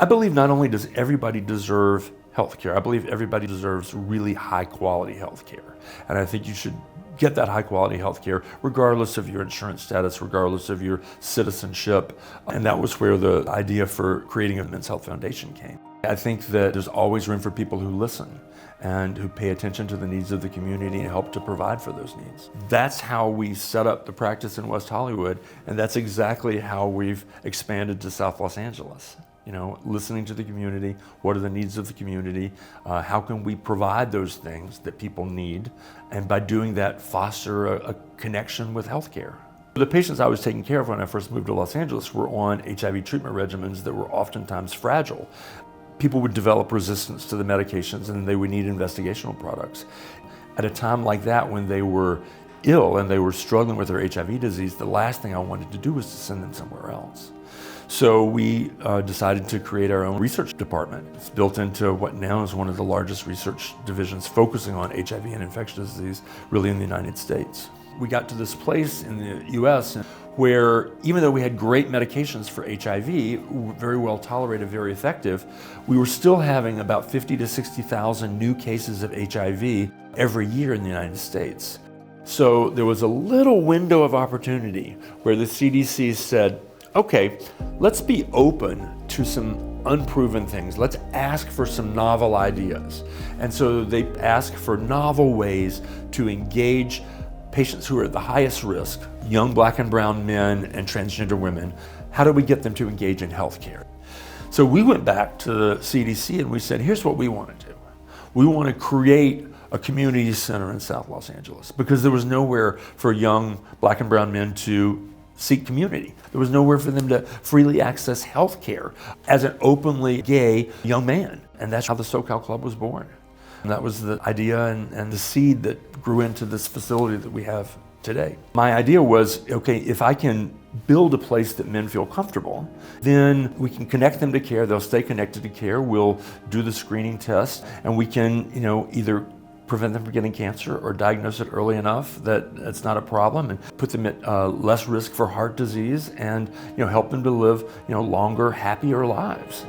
I believe not only does everybody deserve health care, I believe everybody deserves really high quality health care. And I think you should get that high quality health care regardless of your insurance status, regardless of your citizenship. And that was where the idea for creating a Men's Health Foundation came. I think that there's always room for people who listen and who pay attention to the needs of the community and help to provide for those needs. That's how we set up the practice in West Hollywood, and that's exactly how we've expanded to South Los Angeles. You know, listening to the community, what are the needs of the community, how can we provide those things that people need, and by doing that, foster a connection with healthcare. The patients I was taking care of when I first moved to Los Angeles were on HIV treatment regimens that were oftentimes fragile. People would develop resistance to the medications and they would need investigational products. At a time like that, when they were ill and they were struggling with their HIV disease, the last thing I wanted to do was to send them somewhere else. So we decided to create our own research department. It's built into what now is one of the largest research divisions focusing on HIV and infectious disease, really in the United States. We got to this place in the US where even though we had great medications for HIV, very well tolerated, very effective, we were still having about 50 to 60,000 new cases of HIV every year in the United States. So there was a little window of opportunity where the CDC said, okay, let's be open to some unproven things. Let's ask for some novel ideas. And so they asked for novel ways to engage patients who are at the highest risk, young Black and brown men and transgender women. How do we get them to engage in healthcare? So we went back to the CDC and we said, here's what we want to do. We want to create a community center in South Los Angeles because there was nowhere for young Black and brown men to seek community. There was nowhere for them to freely access health care as an openly gay young man. And that's how the SoCal Club was born. And that was the idea and the seed that grew into this facility that we have today. My idea was, okay, if I can build a place that men feel comfortable, then we can connect them to care, they'll stay connected to care, we'll do the screening test, and we can, either prevent them from getting cancer or diagnose it early enough that it's not a problem and put them at less risk for heart disease and help them to live longer, happier lives.